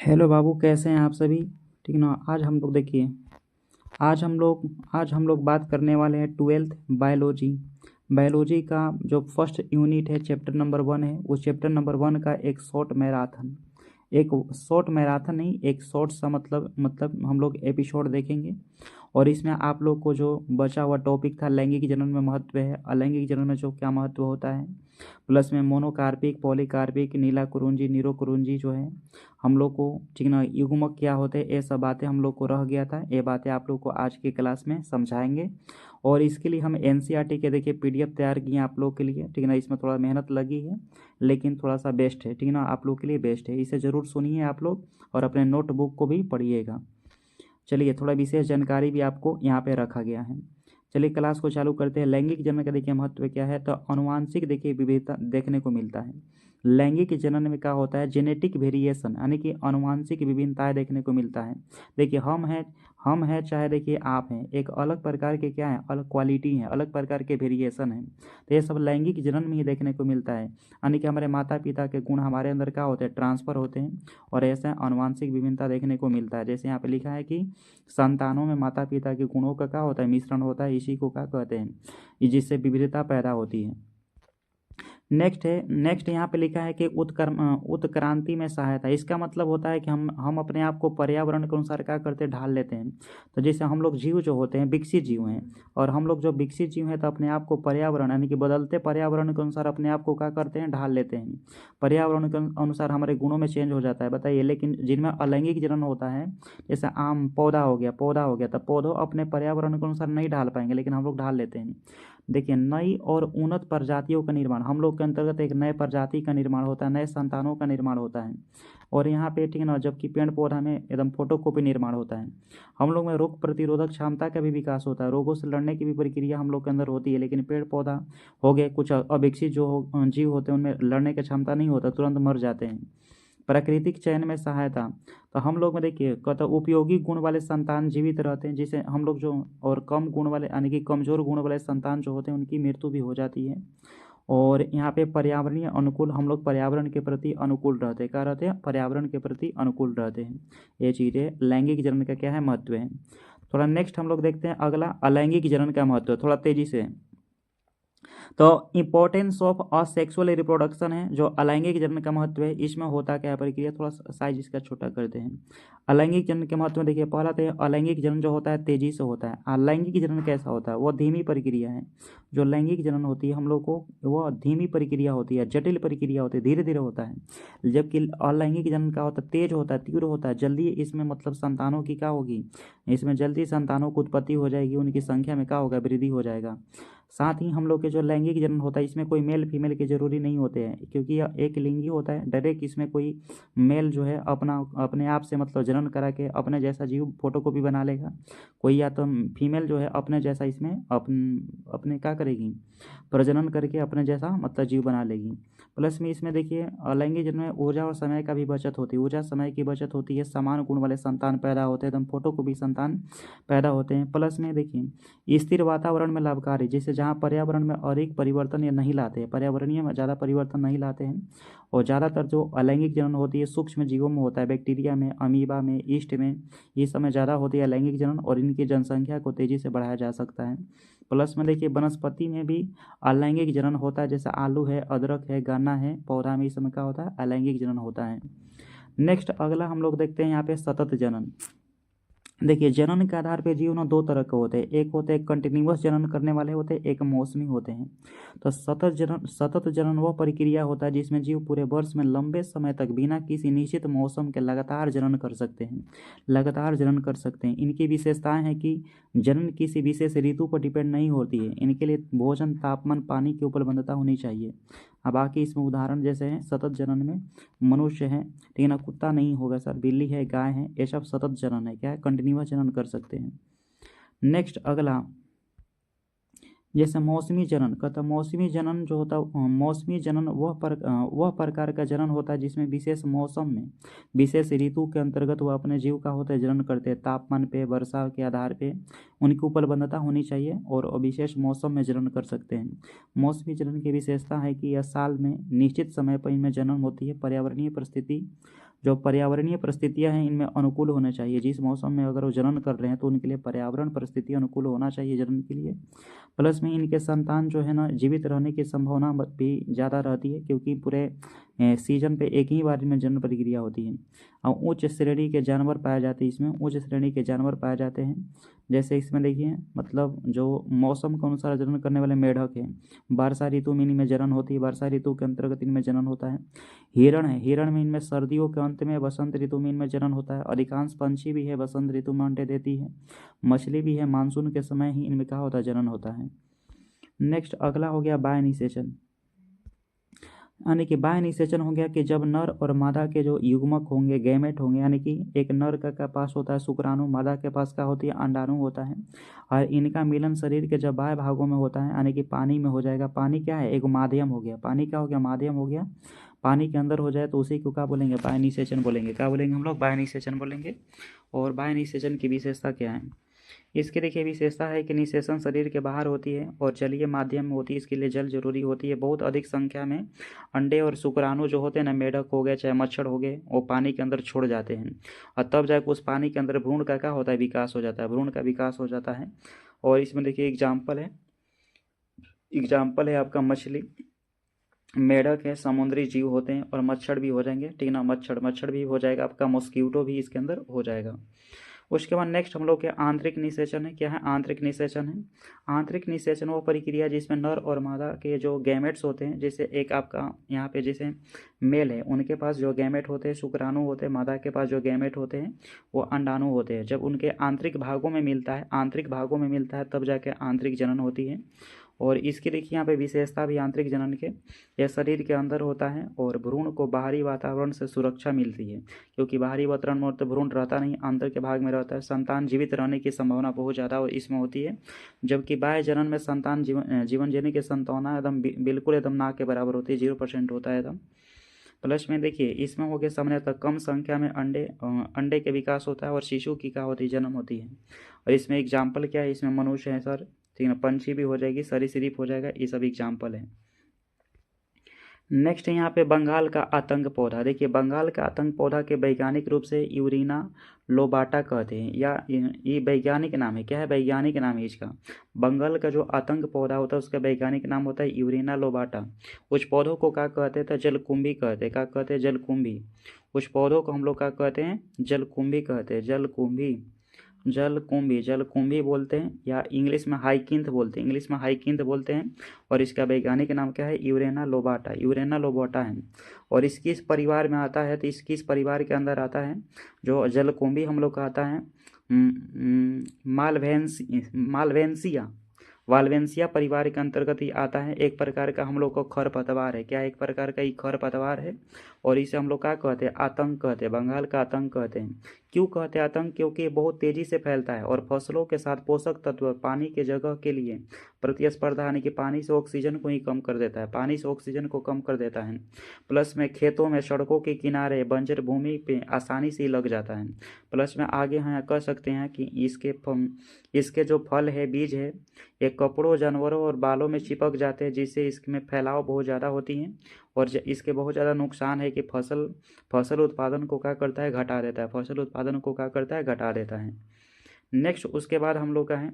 Hello बाबू, कैसे हैं आप सभी? ठीक ना। आज हम लोग बात करने वाले हैं ट्वेल्थ बायोलॉजी। बायोलॉजी का जो फर्स्ट यूनिट है, चैप्टर नंबर 1 है। उस चैप्टर नंबर 1 का एक शॉर्ट मैराथन नहीं, एक शॉर्ट सा मतलब हम लोग एपिसोड देखेंगे। और इसमें आप लोग को जो बचा हुआ टॉपिक था, लैंगिक जनन में महत्व है, अलैंगिक जनन में जो क्या महत्व होता है, प्लस में मोनोकार्पिक, पॉलीकार्पिक, नीला कुरुंजी, नीरो कुरुंजी जो है हम लोग को, ठीक ना, युग्मक क्या होते हैं, ये सब बातें हम लोग को रह गया था। ये बातें आप लोग को आज की क्लास में समझाएंगे। और इसके लिए हम एनसीईआरटी के देखिए पीडीएफ तैयार किए हैं आप लोग के लिए, ठीक ना। इसमें थोड़ा मेहनत लगी है, लेकिन थोड़ा सा बेस्ट है, ठीक ना, आप लोग के लिए बेस्ट है। इसे ज़रूर सुनिए आप लोग, और अपने नोटबुक को भी पढ़िएगा। चलिए, थोड़ा विशेष जानकारी भी आपको यहाँ पे रखा गया है। चलिए क्लास को चालू करते हैं। लैंगिक जनन का देखिए महत्व क्या है, तो अनुवांशिक देखिए विविधता देखने को मिलता है। लैंगिक जनन में क्या होता है, जेनेटिक वेरिएशन, यानी कि अनुवांशिक विभिन्नताएं देखने को मिलता है। देखिए हम हैं चाहे देखिए आप हैं, एक अलग प्रकार के क्या है, अलग क्वालिटी है, अलग प्रकार के वेरिएशन है। तो ये सब लैंगिक जनन में ही देखने को मिलता है। यानी कि हमारे माता पिता के गुण हमारे अंदर क्या होते हैं, ट्रांसफ़र होते हैं। और ऐसा अनुवांशिक विभिन्नता देखने को मिलता है। जैसे यहाँ पे लिखा है कि संतानों में माता पिता के गुणों का क्या होता है, मिश्रण होता है। इसी को क्या कहते हैं, जिससे विविधता पैदा होती है। नेक्स्ट यहाँ पे लिखा है कि उत्क्रांति में सहायता। इसका मतलब होता है कि हम अपने आप को पर्यावरण के अनुसार क्या करते हैं, ढाल लेते हैं। तो जैसे हम लोग जीव जो होते हैं, विकसित जीव हैं, और हम लोग जो विकसित जीव हैं, तो अपने आप को पर्यावरण, यानी कि बदलते पर्यावरण के अनुसार अपने आप को क्या करते हैं, ढाल लेते हैं। पर्यावरण के अनुसार हमारे गुणों में चेंज हो जाता है, बताइए। लेकिन जिनमें अलैंगिक जनन होता है, जैसे आम पौधा हो गया, तो पौधों अपने पर्यावरण के अनुसार नहीं ढाल पाएंगे, लेकिन हम लोग ढाल लेते हैं। देखिए, नई और उन्नत प्रजातियों का निर्माण, हम लोग के अंतर्गत एक नए प्रजाति का निर्माण होता है, नए संतानों का निर्माण होता है। और यहाँ पे, ठीक है ना, जबकि पेड़ पौधा में एकदम फोटोकॉपी निर्माण होता है। हम लोग में रोग प्रतिरोधक क्षमता का भी विकास होता है, रोगों से लड़ने की भी प्रक्रिया हम लोग के अंदर होती है। लेकिन पेड़ पौधा हो गए, कुछ अविकसित जो जीव होते हैं, उनमें लड़ने की क्षमता नहीं होता, तुरंत मर जाते हैं। प्राकृतिक चयन में सहायता, तो हम लोग में देखिए कहता उपयोगी गुण वाले संतान जीवित रहते हैं, जिसे हम लोग जो, और कम गुण वाले, यानी कि कमजोर गुण वाले संतान जो होते हैं, उनकी मृत्यु भी हो जाती है। और यहाँ पे पर्यावरणीय अनुकूल, हम लोग पर्यावरण के प्रति अनुकूल रहते हैं, क्या रहते हैं, पर्यावरण के प्रति अनुकूल रहते हैं। ये चीज़ें लैंगिक जनन का क्या है, महत्व है। थोड़ा नेक्स्ट हम लोग देखते हैं अगला, अलैंगिक जनन का महत्व, थोड़ा तेजी से। तो इम्पोर्टेंस ऑफ असेक्सुअल रिप्रोडक्शन है, जो अलैंगिक जनन का महत्व है। इसमें होता क्या है प्रक्रिया, थोड़ा साइज इसका छोटा करते हैं। अलैंगिक जनन के महत्व में देखिए, पहला तो अलैंगिक जनन जो होता है तेजी से होता है। अलैंगिक जनन कैसा होता है, वो धीमी प्रक्रिया है। जो लैंगिक जनन होती है हम लोग को, वो धीमी प्रक्रिया होती है, जटिल प्रक्रिया होती है, धीरे धीरे होता है। जबकि अलैंगिक जनन का होता है, तेज होता है, तीव्र होता है, जल्दी इसमें मतलब संतानों की क्या होगी, इसमें जल्दी संतानों की उत्पत्ति हो जाएगी, उनकी संख्या में क्या होगा, वृद्धि हो जाएगा। साथ ही हम लोग के जो लैंगिक जनन होता है, इसमें कोई मेल फीमेल के जरूरी नहीं होते हैं, क्योंकि यह एक लिंगी होता है। डायरेक्ट इसमें कोई मेल जो है अपने आप से मतलब जनन करा के अपने जैसा जीव फोटोकॉपी बना लेगा। कोई या तो फीमेल जो है अपने जैसा इसमें अपने क्या करेगी, प्रजनन करके अपने जैसा मतलब जीव बना लेगी। प्लस में इसमें देखिए अलैंगिक जनन में ऊर्जा और समय का भी बचत होती है, ऊर्जा समय की बचत होती है, समान गुण वाले संतान पैदा होते हैं, एकदम फोटोकॉपी संतान पैदा होते हैं। प्लस में देखिए स्थिर वातावरण में लाभकारी, जैसे जहाँ पर्यावरण में अधिक परिवर्तन ये नहीं लाते हैं, पर्यावरणीय में ज़्यादा परिवर्तन नहीं लाते हैं। और ज़्यादातर जो अलैंगिक जनन होती है सूक्ष्म जीवों में होता है, बैक्टीरिया में, अमीबा में, ईस्ट में, ये समय ज़्यादा होती है अलैंगिक जनन, और इनकी जनसंख्या को तेज़ी से बढ़ाया जा सकता है। प्लस में देखिए वनस्पति में भी अलैंगिक जनन होता है, जैसे आलू है, अदरक है, गन्ना है, पौधा में इस समय क्या होता है, अलैंगिक जनन होता है। नेक्स्ट अगला हम लोग देखते हैं यहाँ पे सतत जनन। देखिए, जनन के आधार पे जीव ना दो तरह के होते हैं, एक होते हैं कंटिन्यूअस जनन करने वाले होते हैं, एक मौसमी होते हैं। तो सतत जनन वह प्रक्रिया होता है जिसमें जीव पूरे वर्ष में लंबे समय तक बिना किसी निश्चित मौसम के लगातार जनन कर सकते हैं, इनकी विशेषताएं हैं कि जनन किसी विशेष ऋतु पर डिपेंड नहीं होती है, इनके लिए भोजन, तापमान, पानी की उपलब्धता होनी चाहिए। अब बाकी इसमें उदाहरण जैसे हैं सतत जनन में, मनुष्य है, ठीक है ना, कुत्ता नहीं होगा सर, बिल्ली है, गाय है, ये सब सतत जनन है, क्या है, कंटिन्यूअस जनन कर सकते हैं। नेक्स्ट अगला, जैसे मौसमी जनन, कहता मौसमी जनन जो होता है, मौसमी जनन वह प्रकार का जनन होता है जिसमें विशेष मौसम में, विशेष ऋतु के अंतर्गत वह अपने जीव का होता है जनन करते हैं। तापमान पे, वर्षा के आधार पे उनकी उपलब्धता होनी चाहिए, और विशेष मौसम में जनन कर सकते हैं। मौसमी जनन की विशेषता है कि यह साल में निश्चित समय पर इनमें जन्म होती है, पर्यावरणीय परिस्थिति जो पर्यावरणीय परिस्थितियां हैं इनमें अनुकूल होने चाहिए। जिस मौसम में अगर वो जनन कर रहे हैं तो उनके लिए पर्यावरण परिस्थिति अनुकूल होना चाहिए जनन के लिए। प्लस में इनके संतान जो है ना जीवित रहने की संभावना भी ज़्यादा रहती है, क्योंकि पूरे सीजन पे एक ही बार में जनन प्रक्रिया होती है। और उच्च श्रेणी के जानवर पाए जाते हैं, इसमें उच्च श्रेणी के जानवर पाए जाते हैं। जैसे इसमें देखिए, मतलब जो मौसम के अनुसार जनन करने वाले मेढक हैं, वर्षा ऋतु में इनमें जनन होती है, वर्षा ऋतु के अंतर्गत इनमें जनन होता है। हिरण है, हिरण में इनमें सर्दियों के अंत में वसंत ऋतु में इनमें जनन होता है। अधिकांश पंछी भी है वसंत ऋतु में अंडे देती है। मछली भी है, मानसून के समय ही इनमें क्या होता है, जनन होता है। नेक्स्ट अगला हो गया बाह्य निषेचन, यानी कि बाह्य निषेचन हो गया कि जब नर और मादा के जो युग्मक होंगे, गैमेट होंगे, यानी कि एक नर का पास होता है शुक्राणु, मादा के पास क्या होती है, अंडाणु होता है। और इनका मिलन शरीर के जब बाह्य भागों में होता है, यानी कि पानी में हो जाएगा। पानी क्या है, एक माध्यम हो गया। पानी क्या हो गया, माध्यम हो गया। पानी के अंदर हो जाए तो उसी को क्या बोलेंगे, बाह्य निषेचन बोलेंगे। क्या बोलेंगे हम लोग, बाह्य निषेचन बोलेंगे। और बाह्य निषेचन की विशेषता क्या है, इसकी देखिए विशेषता है कि निषेचन शरीर के बाहर होती है और जलीय माध्यम में होती है। इसके लिए जल जरूरी होती है। बहुत अधिक संख्या में अंडे और शुक्राणु जो होते हैं ना, मेढक हो गए चाहे मच्छर हो गए, वो पानी के अंदर छोड़ जाते हैं और तब जाकर उस पानी के अंदर भ्रूण का क्या होता है, विकास हो जाता है। भ्रूण का विकास हो जाता है। और इसमें देखिए एग्जाम्पल है आपका मछली, मेढक है, समुद्री जीव होते हैं, और मच्छर भी हो जाएंगे, ठीक ना। मच्छर भी हो जाएगा आपका, मॉस्किटो भी इसके अंदर हो जाएगा। उसके बाद नेक्स्ट हम लोग के आंतरिक निषेचन है। क्या है, आंतरिक निषेचन है। आंतरिक निषेचन वो प्रक्रिया जिसमें नर और मादा के जो गैमेट्स होते हैं, जैसे एक आपका यहाँ पे जैसे मेल है, उनके पास जो गैमेट होते हैं शुक्राणु होते हैं, मादा के पास जो गैमेट होते हैं वो अंडाणु होते हैं। जब उनके आंतरिक भागों में मिलता है तब जाके आंतरिक जनन होती है। और इसकी देखिए यहाँ पे विशेषता भी आंतरिक जनन के, यह शरीर के अंदर होता है और भ्रूण को बाहरी वातावरण से सुरक्षा मिलती है, क्योंकि बाहरी वातावरण में तो भ्रूण रहता नहीं, अंदर के भाग में रहता है। संतान जीवित रहने की संभावना बहुत ज़्यादा और इसमें होती है। जबकि बाह्य जनन में संतान जीवन जीने की संभावना एकदम बिल्कुल एकदम ना के बराबर होती है, 0% होता है एकदम। प्लस में देखिए इसमें हो गया सामान्यतः कम संख्या में अंडे के विकास होता है और शिशु की क्या होती है, जन्म होती है। और इसमें एग्जाम्पल क्या है, इसमें मनुष्य है सर, ठीक है, पंछी भी हो जाएगी, सरीसृप हो जाएगा, ये सब एग्जाम्पल है। नेक्स्ट यहाँ पे बंगाल का आतंक पौधा। देखिए बंगाल का आतंक पौधा के वैज्ञानिक रूप से यूरिना लोबाटा कहते हैं, या ये वैज्ञानिक नाम है। क्या है, वैज्ञानिक नाम है इसका। बंगाल का जो आतंक पौधा होता है उसका वैज्ञानिक नाम होता है यूरिना लोबाटा। कुछ पौधों को क्या कहते थे, जलकुंभी कहते हैं। क्या कहते हैं, जलकुंभी। कुछ पौधों को हम लोग क्या कहते हैं, जलकुंभी कहते हैं, जलकुंभी बोलते हैं, या इंग्लिश में हाइकिंथ बोलते हैं। और इसका वैज्ञानिक नाम क्या है, यूरेना लोबाटा है। और इसकी इस परिवार में आता है, तो इसकी इस परिवार के अंदर आता है जो जलकुंभी हम लोग का आता है, वाल्वेंसिया परिवार के अंतर्गत ही आता है। एक प्रकार का हम लोग को खरपतवार है। क्या, एक प्रकार का ही खरपतवार है। और इसे हम लोग क्या कहते हैं, आतंक कहते हैं, बंगाल का आतंक कहते हैं। क्यों कहते हैं आतंक, क्योंकि बहुत तेजी से फैलता है और फसलों के साथ पोषक तत्व पानी के जगह के लिए प्रतिस्पर्धा, यानी कि पानी से ऑक्सीजन को ही कम कर देता है, पानी से ऑक्सीजन को कम कर देता है। प्लस में खेतों में, सड़कों के किनारे, बंजर भूमि पे आसानी से लग जाता है। प्लस में आगे यहाँ कह सकते हैं कि इसके जो फल है, बीज है, ये कपड़ों, जानवरों और बालों में चिपक जाते हैं, जिससे इसमें फैलाव बहुत ज़्यादा होती है। और इसके बहुत ज़्यादा नुकसान है कि फसल उत्पादन को क्या करता है, घटा देता है, फसल उत्पादन को क्या करता है, घटा देता है। नेक्स्ट उसके बाद हम लोग का है,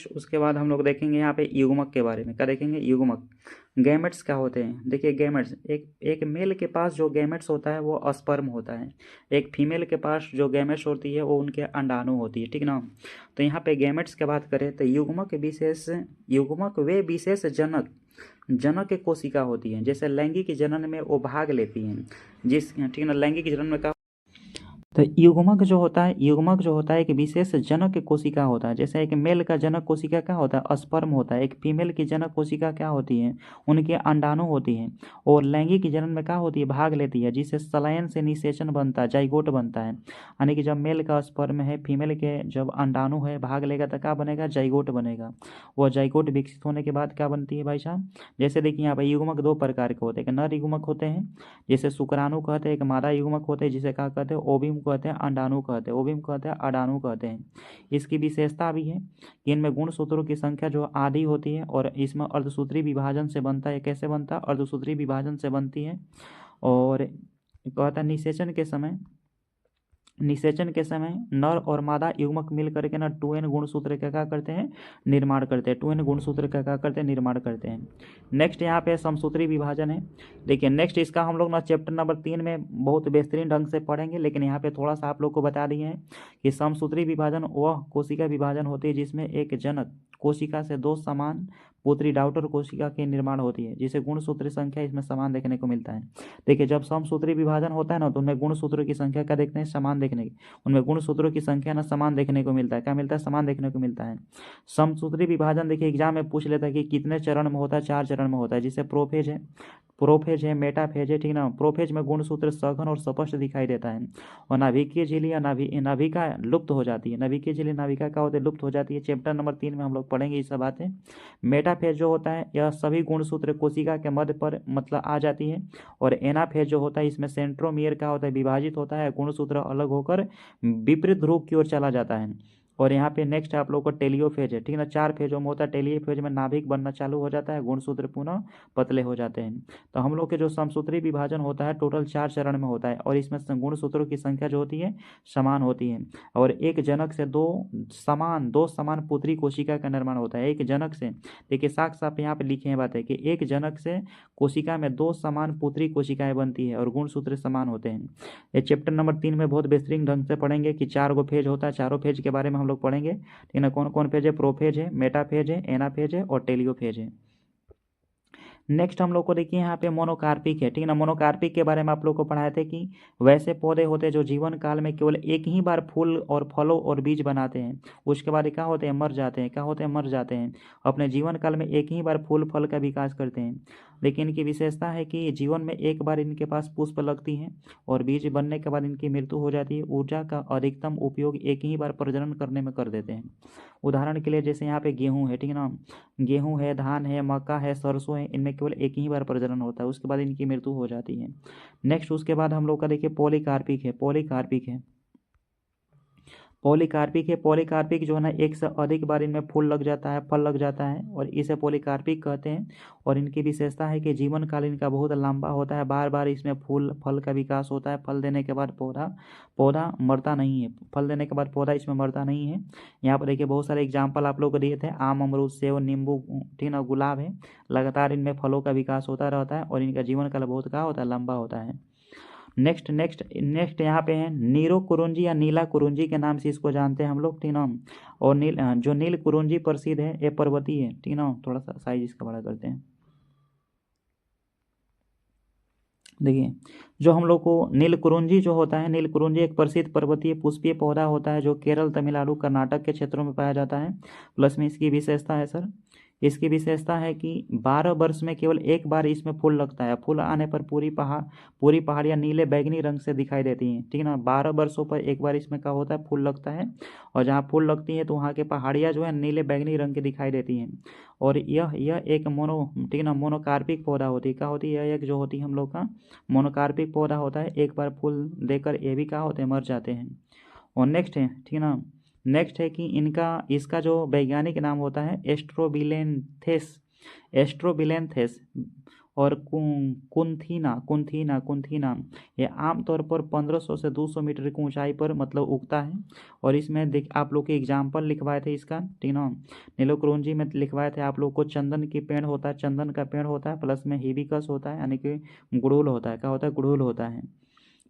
उसके बाद हम लोग देखेंगे यहाँ पे युग्मक के बारे में। क्या देखेंगे, युग्मक। गैमेट्स क्या होते हैं, देखिए गैमेट्स, एक मेल के पास जो गैमेट्स होता है वो स्पर्म होता है। एक फीमेल के पास जो गैमेट्स होती है वो उनके अंडाणु होती है, ठीक ना। तो यहाँ पे गैमेट्स की बात करें तो युग्मक वे विशेष जनक कोशिका होती हैं, जैसे लैंगिक जनन में वो भाग लेती हैं, ठीक ना। लैंगिक जनन में क्या, तो युग्मक जो होता है एक विशेष जनक कोशिका होता है। जैसे एक मेल का जनक कोशिका क्या होता है, स्पर्म होता है। एक फीमेल की जनक कोशिका क्या होती है, उनके अंडाणु होती हैं। और लैंगिक जनन में क्या होती है, भाग लेती है, जिससे सलायन से निषेचन बनता है, जाइगोट बनता है। यानी कि जब मेल का स्पर्म है, फीमेल के जब अंडाणु है, भाग लेगा तो क्या बनेगा, जाइगोट बनेगा। वह जाइगोट विकसित होने के बाद क्या बनती है भाई साहब, जैसे देखिए यहाँ पर युग्मक दो प्रकार के होते हैं। एक नर युग्मक होते हैं, जैसे शुक्राणु कहते हैं, एक मादा युग्मक होते हैं जिसे क्या कहते हैं, ओविम कहते हैं अंडाणु कहते हैं, ओविम कहते हैं अडाणु कहते हैं। इसकी विशेषता भी है कि इनमें गुणसूत्रों की संख्या जो आधी होती है और इसमें अर्धसूत्री विभाजन से बनता है। कैसे बनता है? अर्धसूत्री विभाजन से बनती है। और कहता है निषेचन के समय नर और मादा युग्मक मिल करके ना 2n गुणसूत्र का क्या करते हैं? निर्माण करते हैं। 2n गुणसूत्र का क्या करते हैं? निर्माण करते हैं। नेक्स्ट यहाँ पे समसूत्री विभाजन है। देखिए नेक्स्ट इसका हम लोग ना चैप्टर नंबर 3 में बहुत बेहतरीन ढंग से पढ़ेंगे, लेकिन यहाँ पे थोड़ा सा आप लोग को बता दिए हैं कि समसूत्री विभाजन वह कोशिका विभाजन होती है जिसमें एक जनक कोशिका से 2 समान पुत्री डाउटर कोशिका के निर्माण होती है, जिसे गुणसूत्र संख्या इसमें समान देखने को मिलता है। देखिए जब समसूत्री विभाजन होता है ना तो उनमें गुणसूत्रों की संख्या क्या देखते हैं? समान देखने की, उनमें गुणसूत्रों की संख्या ना समान देखने को मिलता है। क्या मिलता है? समान देखने को मिलता है। समसूत्री विभाजन देखिए एग्जाम में पूछ लेता है कि कितने चरण में होता है? 4 चरण में होता है, जिसे प्रोफेज है, मेटाफेज है, ठीक ना। प्रोफेज में गुणसूत्र सघन और स्पष्ट दिखाई देता है और नाभिकीय झिल्ली या नाभिका लुप्त हो जाती है। नाभिकीय झिल्ली नाभिका क्या होती है? लुप्त हो जाती है। चैप्टर नंबर 3 में हम लोग पढ़ेंगे ये सब बातें। मेटाफेज जो होता है यह सभी गुणसूत्र कोशिका के मध्य पर मतलब आ जाती है। और एनाफेज जो होता है इसमें सेंट्रोमियर क्या होता है? विभाजित होता है, गुणसूत्र अलग होकर विपरीत ध्रुव की ओर चला जाता है। और यहाँ पे नेक्स्ट आप लोग को टेलियोफेज है, ठीक ना। 4 फेजों में होता है। टेलियोफेज में नाभिक बनना चालू हो जाता है, गुणसूत्र पुनः पतले हो जाते हैं। तो हम लोग के जो समसूत्री विभाजन होता है टोटल 4 चरण में होता है और इसमें गुणसूत्रों की संख्या जो होती है समान होती है। और एक जनक से दो समान पुत्री कोशिका का निर्माण होता है। एक जनक से, देखिए साफ साफ यहाँ पे लिखे हैं बातें कि एक जनक से कोशिका में 2 समान पुत्री कोशिकाएं बनती है और गुणसूत्र समान होते हैं। ये चैप्टर नंबर 3 में बहुत बेहतरीन ढंग से पढ़ेंगे कि 4 गो फेज होता है। चारों फेज के बारे में हम लोग पढ़ेंगे, ठीक है ना। कौन कौन फेज है? प्रोफेज है, मेटाफेज है, एनाफेज है और टेलियोफेज है। नेक्स्ट हम लोग को देखिए यहाँ पे मोनोकार्पिक है, ठीक है ना। मोनोकार्पिक के बारे में आप लोग को पढ़ाए थे कि वैसे पौधे होते हैं जो जीवन काल में केवल एक ही बार फूल और फलों और बीज बनाते हैं, उसके बाद क्या होते हैं? मर जाते हैं। क्या होते हैं? मर जाते हैं। अपने जीवन काल में एक ही बार फूल फल का विकास करते हैं, लेकिन इनकी विशेषता है कि जीवन में एक बार इनके पास पुष्प लगती है और बीज बनने के बाद इनकी मृत्यु हो जाती है। ऊर्जा का अधिकतम उपयोग एक ही बार प्रजनन करने में कर देते हैं। उदाहरण के लिए जैसे यहाँ पे गेहूँ है, ठीक है ना। गेहूँ है, धान है, मक्का है, सरसों है, इनमें केवल एक ही बार प्रजनन होता है, उसके बाद इनकी मृत्यु हो जाती है। नेक्स्ट उसके बाद हम लोग का देखिए पॉलीकार्पिक है। पॉलीकार्पिक जो है ना एक से अधिक बार इनमें फूल लग जाता है, फल लग जाता है और इसे पॉलीकार्पिक कहते हैं। और इनकी विशेषता है कि जीवन काल इनका बहुत लंबा होता है, बार बार इसमें फूल फल का विकास होता है। फल देने के बाद पौधा मरता नहीं है, फल देने के बाद पौधा इसमें मरता नहीं है। यहाँ पर देखिए बहुत सारे एग्जाम्पल आप लोग को दिए थे, आम, अमरूद, सेब, नींबू, ठीक ना, गुलाब है। लगातार इनमें फलों का विकास होता रहता है और इनका जीवन काल बहुत क्या होता है? लंबा होता है। नेक्स्ट यहाँ पे है नीरो कुरुंजी या नीला कुरुंजी के नाम से इसको जानते हैं हम लोग, ठीक ना। और जो नील कुरुंजी प्रसिद्ध है, ये पर्वतीय है, ठीक ना। थोड़ा सा साइज इसका बड़ा करते हैं। देखिए जो हम लोग को नील कुरुंजी जो होता है, नील कुरुंजी एक प्रसिद्ध पर्वतीय पुष्पीय पौधा होता है जो केरल, तमिलनाडु, कर्नाटक के क्षेत्रों में पाया जाता है। प्लस में इसकी विशेषता है सर, इसकी विशेषता है कि 12 वर्ष में केवल एक बार इसमें फूल लगता है। फूल आने पर पूरी पहाड़ियाँ नीले बैगनी रंग से दिखाई देती हैं, ठीक है ना। 12 वर्षों पर एक बार इसमें क्या होता है? फूल लगता है और जहाँ फूल लगती है तो वहाँ के पहाड़ियाँ जो है नीले बैगनी रंग की दिखाई देती हैं। और यह एक ठीक है ना, मोनोकार्पिक पौधा होती है। क्या होती है? यह एक जो होती है हम लोग का मोनोकार्पिक पौधा होता है। एक बार फूल देकर ये भी क्या होते हैं? मर जाते हैं। और नेक्स्ट है, ठीक है ना, नेक्स्ट है कि इसका जो वैज्ञानिक नाम होता है एस्ट्रोबिलेंथेस और कुंथीना। ये आमतौर पर 1500 से 200 मीटर की ऊंचाई पर मतलब उगता है। और इसमें देख आप लोग के एग्जाम्पल लिखवाए थे इसका, ठीक ना। नीलोकुरुंजी में लिखवाए थे आप लोग को चंदन का पेड़ होता है, प्लस में हिबिस्कस होता है, यानी कि गुड़हल होता है। क्या होता है? गुड़हल होता है।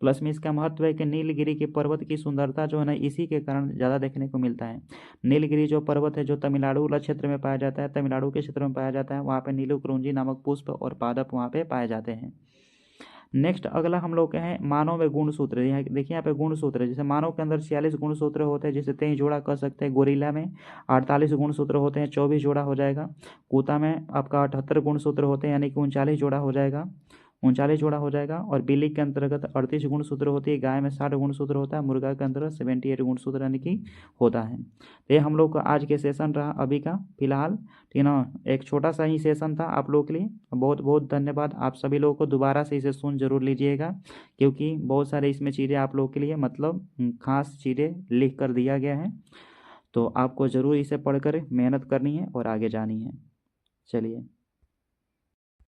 प्लस में इसका महत्व है कि नीलगिरी के पर्वत की सुंदरता जो है ना इसी के कारण ज़्यादा देखने को मिलता है। नीलगिरी जो पर्वत है जो तमिलनाडु वाला क्षेत्र में पाया जाता है, तमिलनाडु के क्षेत्र में पाया जाता है, वहाँ पे नीलोकुरुंजी नामक पुष्प और पादप वहाँ पे पाए जाते हैं। नेक्स्ट अगला हम लोग के हैं मानव में गुणसूत्र। यहाँ देखिए यहाँ पे गुणसूत्र, जैसे मानव के अंदर 46 गुणसूत्र होते हैं, जैसे 23 जोड़ा कर सकते हैं। गोरिल्ला में 48 गुणसूत्र होते हैं, 24 जोड़ा हो जाएगा। कुत्ता में आपका 78 गुणसूत्र होते हैं, यानी कि 39 जोड़ा हो जाएगा। 39 जोड़ा हो जाएगा। और बिल्ली के अंतर्गत 38 गुणसूत्र होती है, गाय में 60 गुणसूत्र होता है, मुर्गा के अंतर्गत 78 गुणसूत्र यानी कि होता है। तो ये हम लोग का आज के सेशन रहा अभी का फिलहाल, ठीक है ना। एक छोटा सा ही सेशन था आप लोगों के लिए। बहुत बहुत धन्यवाद आप सभी लोगों को। दोबारा से इसे सुन जरूर लीजिएगा, क्योंकि बहुत सारे इसमें चीज़ें आप लोगों के लिए मतलब खास चीज़ें लिख कर दिया गया है। तो आपको ज़रूर इसे पढ़कर मेहनत करनी है और आगे जानी है। चलिए।